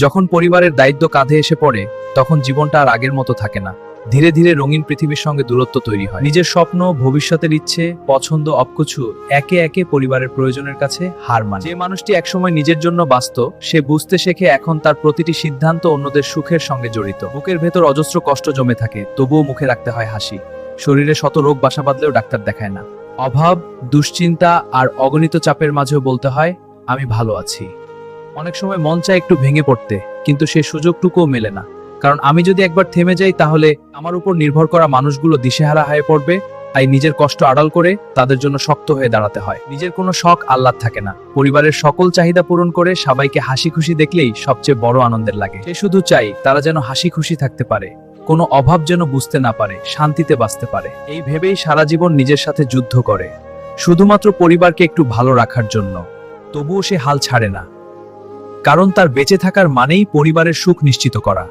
যখন পরিবারের দায়িত্ব কাঁধে এসে পড়ে তখন জীবনটা আর আগের মতো থাকে না। ধীরে ধীরে রঙিন পৃথিবীর সঙ্গে দূরত্ব তৈরি হয়। নিজের স্বপ্ন, ভবিষ্যতের ইচ্ছে, পছন্দ অবকিছু একে একে পরিবারের প্রয়োজনের কাছে হার মানে। যে মানুষটি একসময় নিজের জন্য বাঁচত, সে বুঝতে শেখে এখন তার প্রতিটি সিদ্ধান্ত অন্যদের সুখের সঙ্গে জড়িত। বুকের ভেতর অজস্র কষ্ট জমে থাকে, তবুও মুখে রাখতে হয় হাসি। শরীরে শত রোগ বাসা বাঁধলেও ডাক্তার দেখায় না। অভাব, দুশ্চিন্তা আর অগণিত চাপের মাঝেও বলতে হয়, আমি ভালো আছি। অনেক সময় মন চায় একটু ভেঙে পড়তে, কিন্তু সে সুযোগটুকুও মেলে না। কারণ আমি যদি একবার থেমে যাই তাহলে আমার উপর নির্ভর করা মানুষগুলো দিশেহারা হয়ে পড়বে। তাই নিজের কষ্ট আড়াল করে তাদের জন্য শক্ত হয়ে দাঁড়াতে হয়। নিজের কোনো শখ আহ্লাদ থাকে না, পরিবারের সকল চাহিদা পূরণ করে সবাইকে হাসি খুশি দেখলেই সবচেয়ে বড় আনন্দের লাগে। সে শুধু চাই তারা যেন হাসি খুশি থাকতে পারে, কোনো অভাব যেন বুঝতে না পারে, শান্তিতে বাঁচতে পারে। এই ভেবেই সারা জীবন নিজের সাথে যুদ্ধ করে, শুধুমাত্র পরিবারকে একটু ভালো রাখার জন্য। তবুও সে হাল ছাড়ে না, কারণ তার বেঁচে থাকার মানেই পরিবারের সুখ নিশ্চিত করা।